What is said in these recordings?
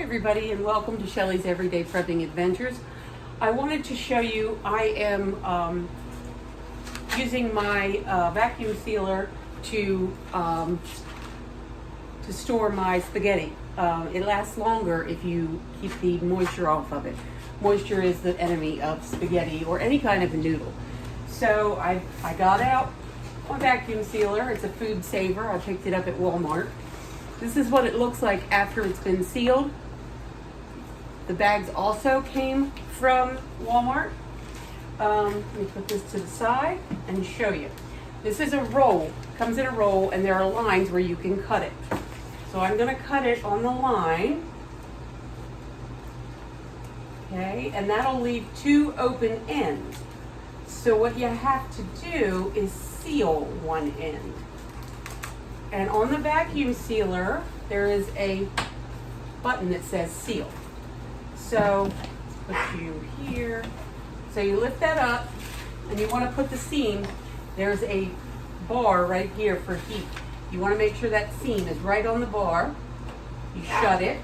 everybody, and welcome to Shelly's Everyday Prepping Adventures. I wanted to show you, I am using my vacuum sealer to store my spaghetti. It lasts longer if you keep the moisture off of it. Moisture is the enemy of spaghetti or any kind of a noodle. So I got out my vacuum sealer. It's a food saver. I picked it up at Walmart. This is what it looks like after it's been sealed. The bags also came from Walmart. Let me put this to the side and show you. This is a roll, comes in a roll, and there are lines where you can cut it. So I'm gonna cut it on the line. Okay, and that'll leave two open ends. So what you have to do is seal one end. And on the vacuum sealer, there is a button that says seal. So, let's put you here. So you lift that up, and you want to put the seam. There's a bar right here for heat. You want to make sure that seam is right on the bar. You shut it,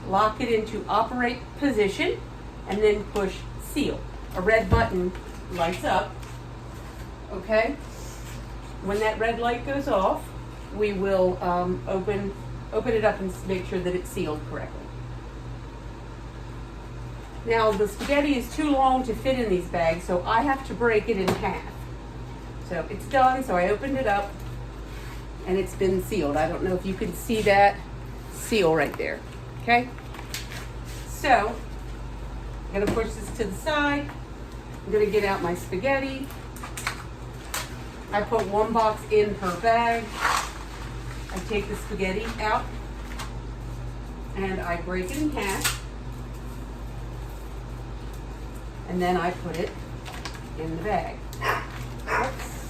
lock it into operate position, and then push seal. A red button lights up, okay? When that red light goes off, we will open it up and make sure that it's sealed correctly. Now the spaghetti is too long to fit in these bags, so I have to break it in half. So it's done, so I opened it up and it's been sealed. I don't know if you can see that seal right there, okay? So I'm gonna push this to the side. I'm gonna get out my spaghetti. I put one box in per bag. I take the spaghetti out and I break it in half. And then I put it in the bag. Oops.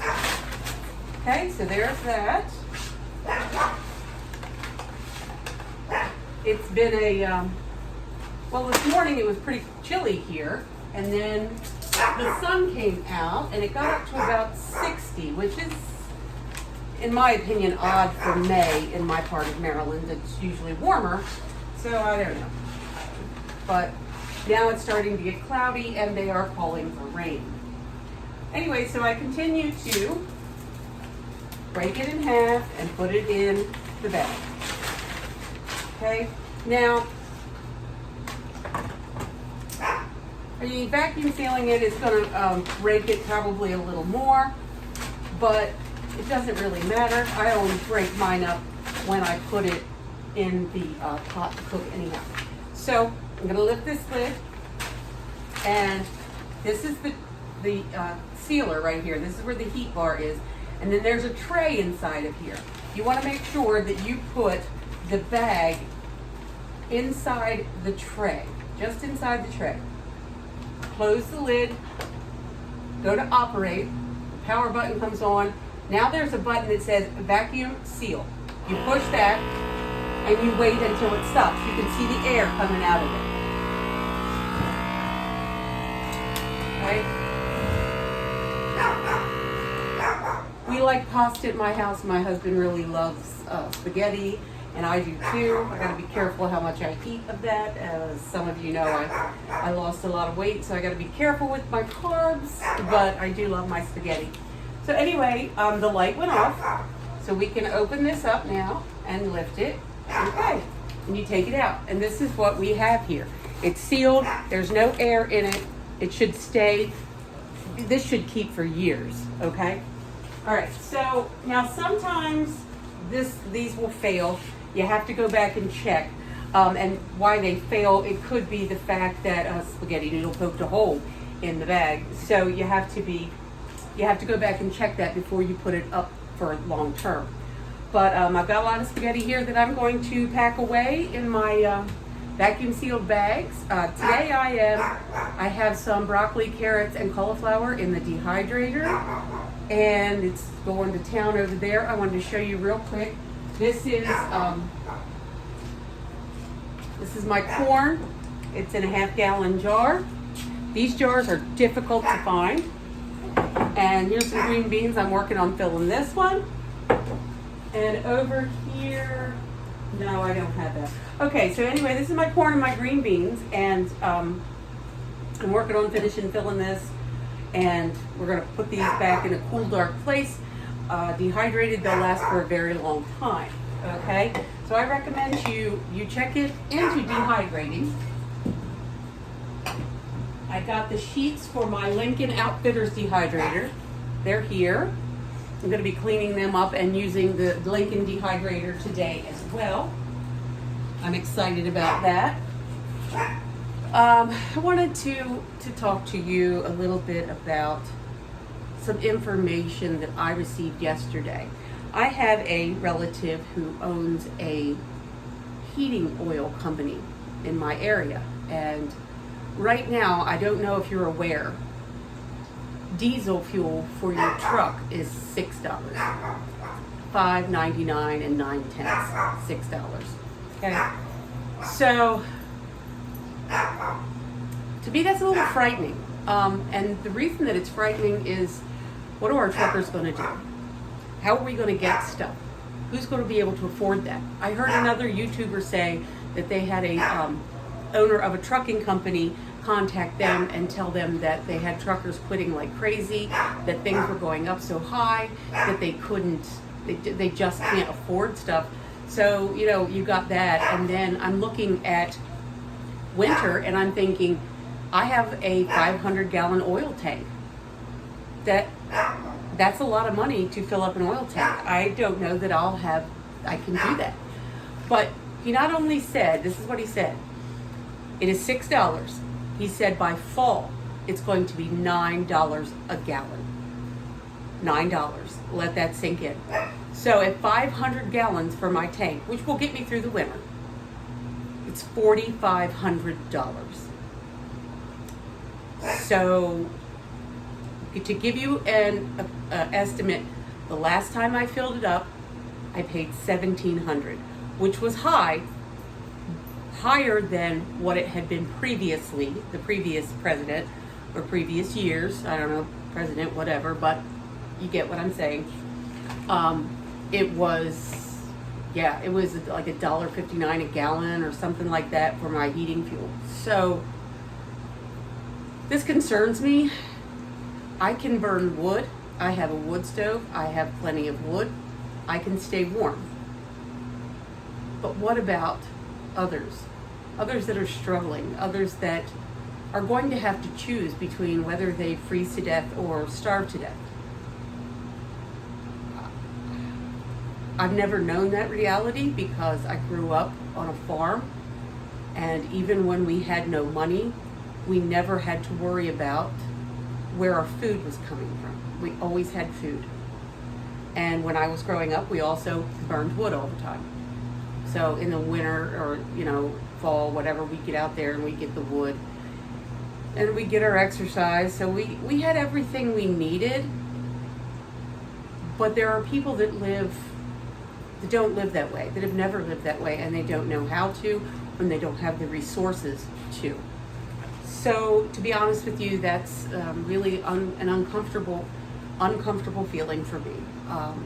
Okay, so there's that. It's been well, this morning it was pretty chilly here, and then the sun came out and it got up to about 60, which is, in my opinion, odd for May in my part of Maryland. It's usually warmer, so I don't know. But now it's starting to get cloudy and they are calling for rain. Anyway, so I continue to break it in half and put it in the bag. Okay, now, vacuum sealing it is going to break it probably a little more, but it doesn't really matter. I always break mine up when I put it in the pot to cook anyhow. So I'm going to lift this lid, and this is the sealer right here. This is where the heat bar is, and then there's a tray inside of here. You want to make sure that you put the bag inside the tray, just inside the tray. Close the lid, go to operate, the power button comes on. Now there's a button that says vacuum seal. You push that and you wait until it stops. You can see the air coming out of it. Okay? We like pasta at my house. My husband really loves spaghetti, and I do too. I gotta be careful how much I eat of that. As some of you know, I lost a lot of weight, so I gotta be careful with my carbs, but I do love my spaghetti. So anyway, the light went off, so we can open this up now and lift it. Okay, and you take it out, and this is what we have here. It's sealed, there's no air in it. It should stay, this should keep for years, okay? All right, so now sometimes these will fail. You have to go back and check. And why they fail, it could be the fact that a spaghetti noodle poked a hole in the bag. So you have to go back and check that before you put it up for long term. But I've got a lot of spaghetti here that I'm going to pack away in my vacuum sealed bags. Today I have some broccoli, carrots, and cauliflower in the dehydrator, and it's going to town over there. I wanted to show you real quick. This is my corn. It's in a half-gallon jar. These jars are difficult to find. And here's some green beans. I'm working on filling this one. And over here, No, I don't have that. Okay, so anyway, this is my corn and my green beans, and I'm working on finishing filling this, and we're going to put these back in a cool, dark place. Dehydrated, they'll last for a very long time. Okay, so I recommend you check it into dehydrating. I got the sheets for my Lincoln Outfitters dehydrator. They're here. I'm going to be cleaning them up and using the Lincoln dehydrator today as well. I'm excited about that. I wanted to talk to you a little bit about some information that I received yesterday. I have a relative who owns a heating oil company in my area, and right now, I don't know if you're aware, diesel fuel for your truck is $6. $5.99 and 9/10. $6. Okay. So to me that's a little frightening. And the reason that it's frightening is, what are our truckers going to do? How are we going to get stuff? Who's going to be able to afford that? I heard another YouTuber say that they had a owner of a trucking company contact them and tell them that they had truckers quitting like crazy, that things were going up so high that they just can't afford stuff. So, you got that, and then I'm looking at winter and I'm thinking, I have a 500-gallon oil tank. That's a lot of money to fill up an oil tank. I don't know that I can do that. But he not only said, this is what he said, it is $6. He said by fall, it's going to be $9 a gallon. $9. Let that sink in. So at 500 gallons for my tank, which will get me through the winter, it's $4,500. So to give you an estimate, the last time I filled it up, I paid $1,700, which was higher than what it had been previously, the previous president, or previous years, I don't know, president, whatever, but you get what I'm saying. It was like $1.59 a gallon or something like that for my heating fuel. So this concerns me. I can burn wood. I have a wood stove. I have plenty of wood. I can stay warm. But what about others? Others that are struggling, others that are going to have to choose between whether they freeze to death or starve to death. I've never known that reality because I grew up on a farm, and even when we had no money, we never had to worry about where our food was coming from. We always had food. And when I was growing up, we also burned wood all the time. So in the winter or, fall, whatever, we get out there and we get the wood and we get our exercise. So we had everything we needed. But there are people that don't live that way, that have never lived that way, and they don't know how to, and they don't have the resources to. So to be honest with you, that's really an uncomfortable feeling for me,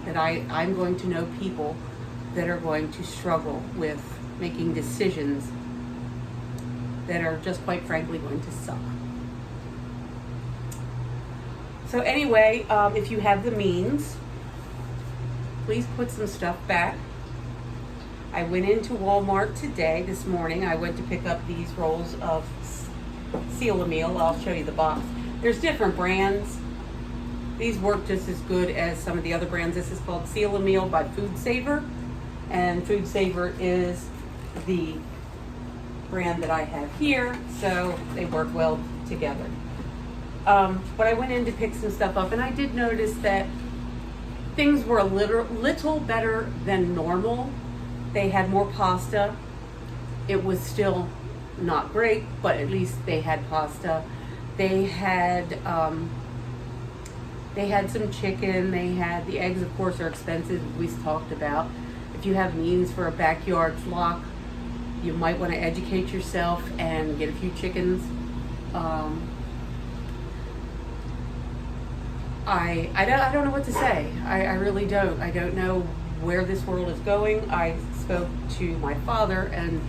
that I'm going to know people that are going to struggle with making decisions that are just quite frankly going to suck. So anyway, if you have the means, please put some stuff back. I went into Walmart this morning. I went to pick up these rolls of Seal-A-Meal. I'll show you the box. There's different brands. These work just as good as some of the other brands. This is called Seal-A-Meal by Food Saver. And Food Saver is the brand that I have here, so they work well together. But I went in to pick some stuff up, and I did notice that things were a little better than normal. They had more pasta. It was still not great, but at least they had pasta. They had some chicken. They had the eggs, of course, are expensive, we talked about. If you have means for a backyard flock, you might want to educate yourself and get a few chickens. I don't know what to say. I really don't. I don't know where this world is going. I spoke to my father, and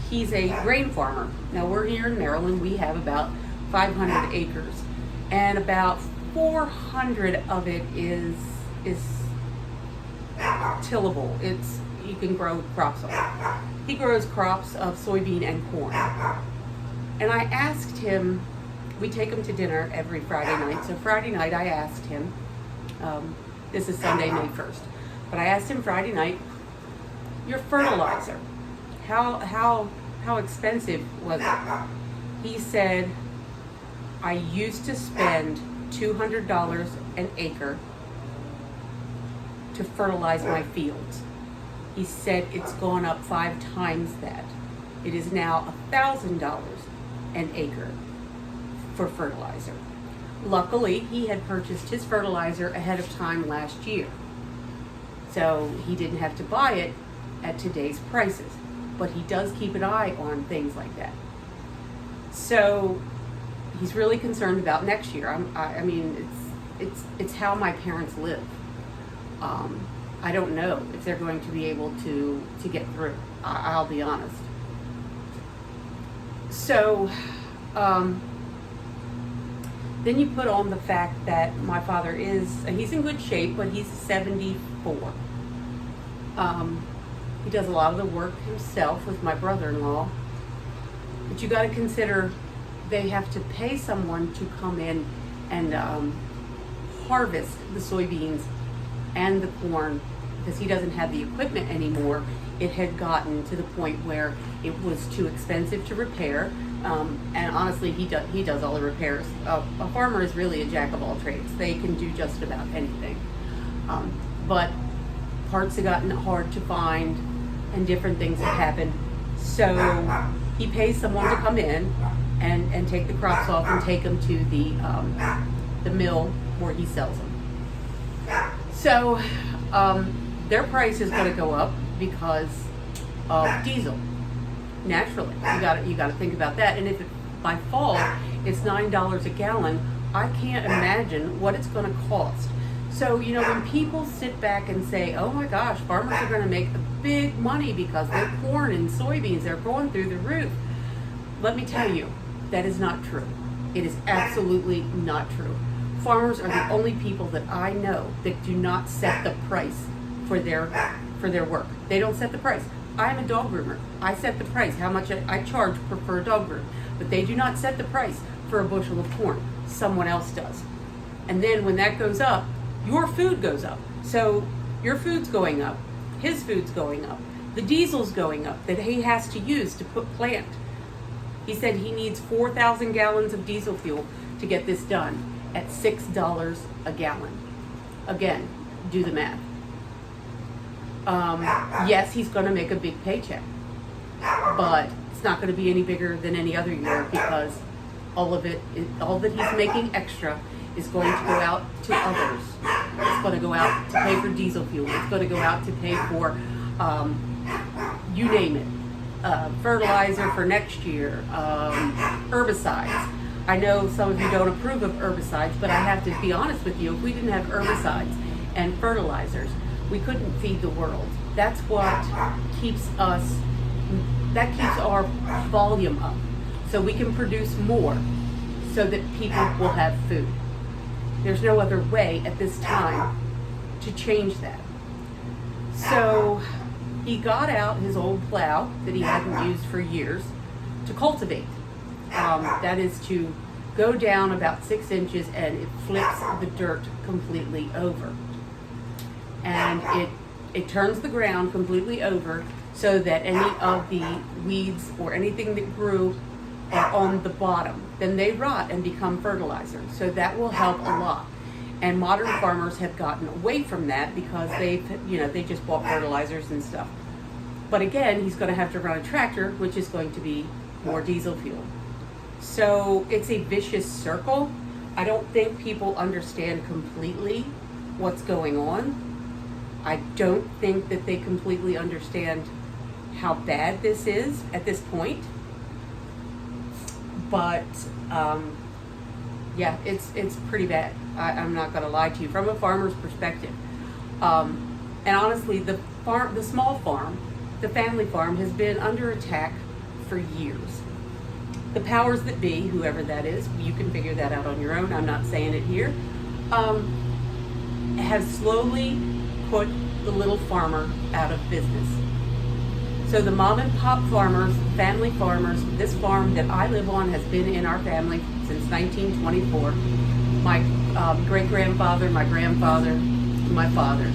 he's a grain farmer. Now, we're here in Maryland. We have about 500 acres, and about 400 of it is tillable. You can grow crops on. He grows crops of soybean and corn. And I asked him, we take him to dinner every Friday night. So Friday night I asked him, this is Sunday, May 1st, but I asked him Friday night, your fertilizer, how expensive was it? He said, I used to spend $200 an acre to fertilize my fields. He said it's gone up 5 times that. It is now $1,000 an acre for fertilizer. Luckily, he had purchased his fertilizer ahead of time last year, so he didn't have to buy it at today's prices. But he does keep an eye on things like that. So he's really concerned about next year. I mean, it's how my parents live. I don't know if they're going to be able to get through. I'll be honest. So then you put on the fact that my father he's in good shape, but he's 74. He does a lot of the work himself with my brother-in-law. But you got to consider they have to pay someone to come in and harvest the soybeans and the corn, because he doesn't have the equipment anymore. It had gotten to the point where it was too expensive to repair, and honestly, he does all the repairs. A farmer is really a jack of all trades. They can do just about anything, but parts have gotten hard to find, and different things have happened. So he pays someone to come in and take the crops off and take them to the mill where he sells them. So their price is going to go up because of diesel. Naturally, you got to think about that. And if by fall it's $9 a gallon, I can't imagine what it's going to cost. So when people sit back and say, "Oh my gosh, farmers are going to make big money because their corn and soybeans are going through the roof," let me tell you, that is not true. It is absolutely not true. Farmers are the only people that I know that do not set the price for their work. They don't set the price. I'm a dog groomer. I set the price, how much I charge for a dog groom. But they do not set the price for a bushel of corn. Someone else does. And then when that goes up, your food goes up. So your food's going up. His food's going up. The diesel's going up that he has to use to plant. He said he needs 4,000 gallons of diesel fuel to get this done at $6 a gallon. Again, do the math. Yes, he's going to make a big paycheck, but it's not going to be any bigger than any other year, because all that he's making extra is going to go out to others. It's going to go out to pay for diesel fuel. It's going to go out to pay for, you name it, fertilizer for next year, herbicides. I know some of you don't approve of herbicides, but I have to be honest with you. If we didn't have herbicides and fertilizers, we couldn't feed the world. That's what keeps our volume up, so we can produce more so that people will have food. There's no other way at this time to change that. So he got out his old plow that he hadn't used for years to cultivate. That is to go down about 6 inches, and it flips the dirt completely over. And it turns the ground completely over so that any of the weeds or anything that grew are on the bottom. Then they rot and become fertilizer. So that will help a lot. And modern farmers have gotten away from that because they just bought fertilizers and stuff. But again, he's going to have to run a tractor, which is going to be more diesel fuel. So it's a vicious circle. I don't think people understand completely what's going on. I don't think that they completely understand how bad this is at this point. But yeah, it's pretty bad. I'm not going to lie to you from a farmer's perspective. And honestly, the small farm the family farm has been under attack for years. The powers that be, whoever that is, you can figure that out on your own. I'm not saying it here. Has slowly put the little farmer out of business. So the mom and pop farmers, family farmers, this farm that I live on has been in our family since 1924. My great-grandfather, my grandfather, my father.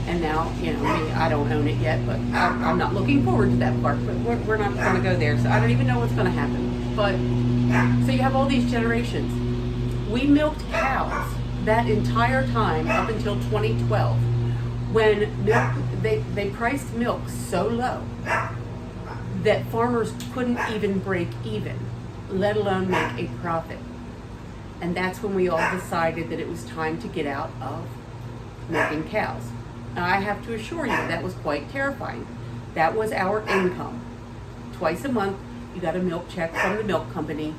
And now, me, I don't own it yet, but I'm not looking forward to that part. But we're not going to go there, so I don't even know what's going to happen. But, so you have all these generations. We milked cows that entire time up until 2012, when milk, they priced milk so low that farmers couldn't even break even, let alone make a profit. And that's when we all decided that it was time to get out of milking cows. And I have to assure you, that was quite terrifying. That was our income. Twice a month, you got a milk check from the milk company,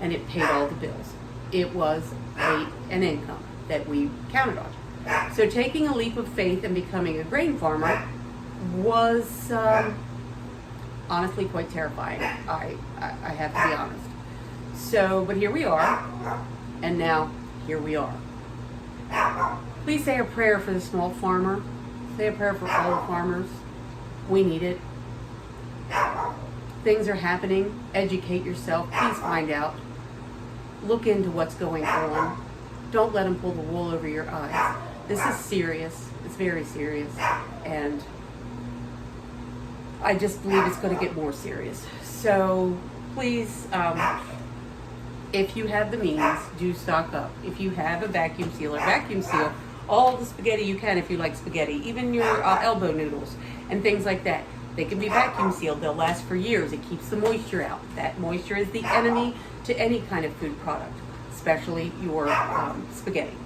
and it paid all the bills. It was an income that we counted on. So taking a leap of faith and becoming a grain farmer was honestly quite terrifying. I have to be honest. So, but here we are, and now here we are. Please say a prayer for the small farmer. Say a prayer for all the farmers. We need it. Things are happening. Educate yourself. Please find out. Look into what's going on. Don't let them pull the wool over your eyes. This is serious. It's very serious. And I just believe it's going to get more serious. So please, if you have the means, do stock up. If you have a vacuum seal all the spaghetti you can if you like spaghetti, even your elbow noodles and things like that. They can be vacuum sealed. They'll last for years. It keeps the moisture out. That moisture is the enemy to any kind of food product, especially your spaghetti.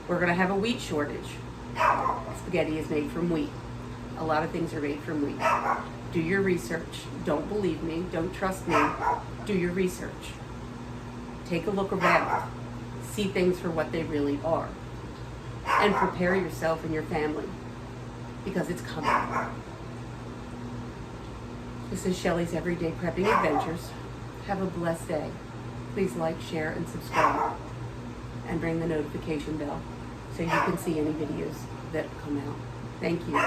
We're going to have a wheat shortage. Spaghetti is made from wheat. A lot of things are made from wheat. Do your research. Don't believe me. Don't trust me. Do your research. Take a look around. See things for what they really are. And prepare yourself and your family, because it's coming. This is Shelly's Everyday Prepping Adventures. Have a blessed day. Please like, share, and subscribe. And ring the notification bell so you can see any videos that come out. Thank you.